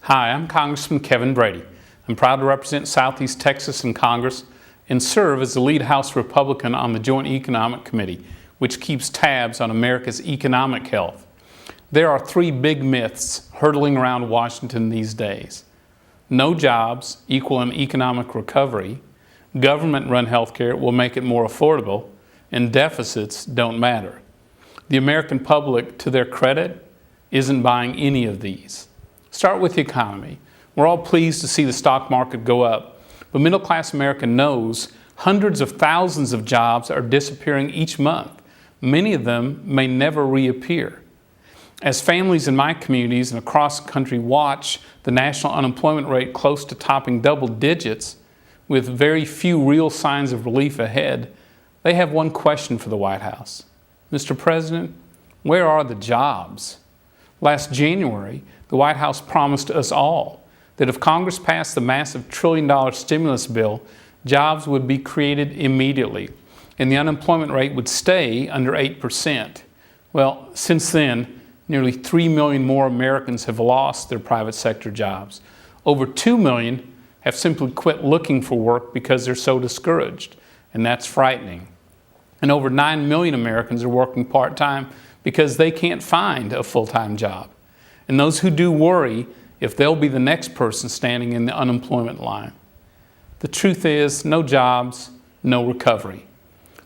Hi, I'm Congressman Kevin Brady. I'm proud to represent Southeast Texas in Congress and serve as the lead House Republican on the Joint Economic Committee, which keeps tabs on America's economic health. There are three big myths hurtling around Washington these days. No jobs equal an economic recovery, government-run healthcare will make it more affordable, and deficits don't matter. The American public, to their credit, isn't buying any of these. Start with the economy. We're all pleased to see the stock market go up, but middle-class America knows hundreds of thousands of jobs are disappearing each month. Many of them may never reappear. As families in my communities and across the country watch the national unemployment rate close to topping double digits, with very few real signs of relief ahead, they have one question for the White House. Mr. President, where are the jobs? Last January, the White House promised us all that if Congress passed the massive $1 trillion stimulus bill, jobs would be created immediately and the unemployment rate would stay under 8%. Well, since then, nearly 3 million more Americans have lost their private sector jobs. Over 2 million have simply quit looking for work because they're so discouraged, and that's frightening. And over 9 million Americans are working part-time because they can't find a full-time job. And those who do worry if they'll be the next person standing in the unemployment line. The truth is, no jobs, no recovery.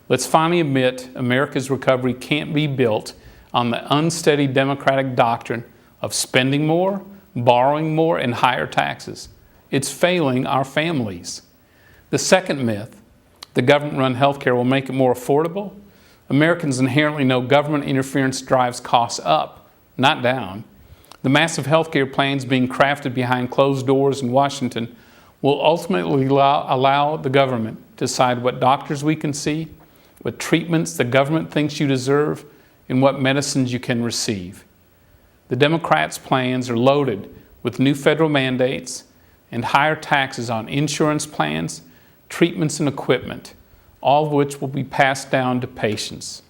Let's finally admit America's recovery can't be built on the unsteady Democratic doctrine of spending more, borrowing more, and higher taxes. It's failing our families. The second myth, the government-run healthcare will make it more affordable. Americans inherently know government interference drives costs up, not down. The massive healthcare plans being crafted behind closed doors in Washington will ultimately allow the government to decide what doctors we can see, what treatments the government thinks you deserve, and what medicines you can receive. The Democrats' plans are loaded with new federal mandates and higher taxes on insurance plans, treatments, and equipment, all of which will be passed down to patients.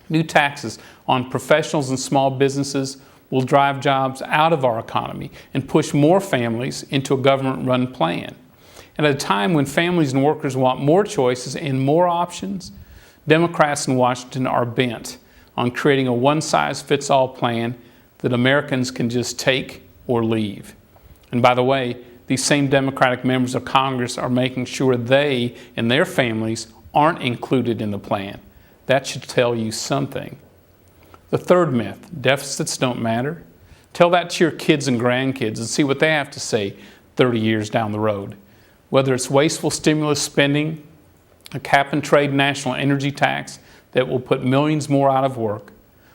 New taxes on professionals and small businesses will drive jobs out of our economy and push more families into a government-run plan. And at a time when families and workers want more choices and more options, Democrats in Washington are bent on creating a one-size-fits-all plan that Americans can just take or leave. And by the way, these same Democratic members of Congress are making sure they and their families aren't included in the plan. That should tell you something. The third myth, deficits don't matter. Tell that to your kids and grandkids and see what they have to say 30 years down the road. Whether it's wasteful stimulus spending, a cap-and-trade national energy tax that will put millions more out of work,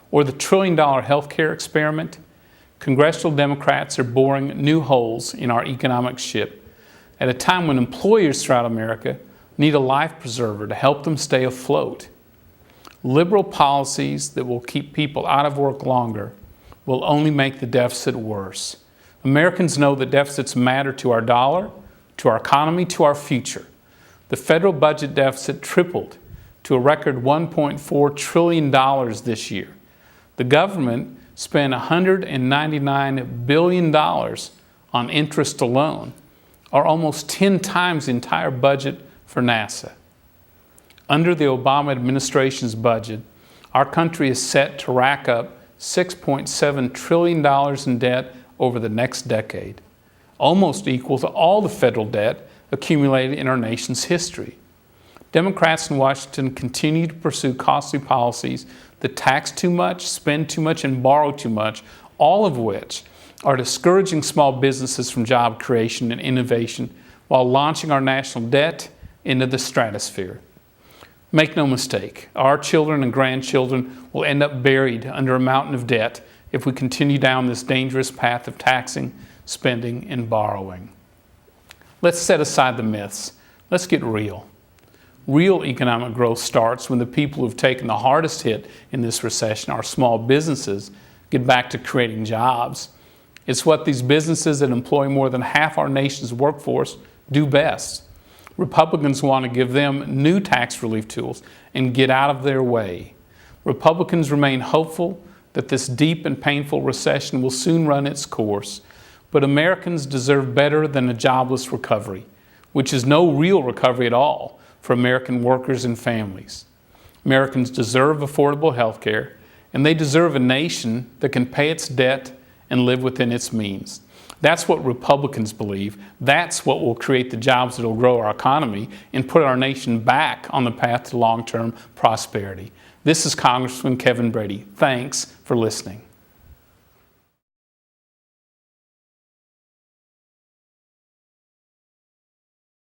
or the $1 trillion healthcare experiment, congressional Democrats are boring new holes in our economic ship at a time when employers throughout America need a life preserver to help them stay afloat. Liberal policies that will keep people out of work longer will only make the deficit worse. Americans know that deficits matter to our dollar, to our economy, to our future. The federal budget deficit tripled to a record $1.4 trillion this year. The government spent $199 billion on interest alone, or almost 10 times the entire budget for NASA. Under the Obama administration's budget, our country is set to rack up $6.7 trillion in debt over the next decade, almost equal to all the federal debt accumulated in our nation's history. Democrats in Washington continue to pursue costly policies that tax too much, spend too much, and borrow too much, all of which are discouraging small businesses from job creation and innovation while launching our national debt into the stratosphere. Make no mistake, our children and grandchildren will end up buried under a mountain of debt if we continue down this dangerous path of taxing, spending, and borrowing. Let's set aside the myths. Let's get real. Real economic growth starts when the people who've taken the hardest hit in this recession, our small businesses, get back to creating jobs. It's what these businesses that employ more than half our nation's workforce do best. Republicans want to give them new tax relief tools and get out of their way. Republicans remain hopeful that this deep and painful recession will soon run its course. But Americans deserve better than a jobless recovery, which is no real recovery at all for American workers and families. Americans deserve affordable health care, and they deserve a nation that can pay its debt and live within its means. That's what Republicans believe. That's what will create the jobs that will grow our economy and put our nation back on the path to long-term prosperity. This is Congressman Kevin Brady. Thanks for listening.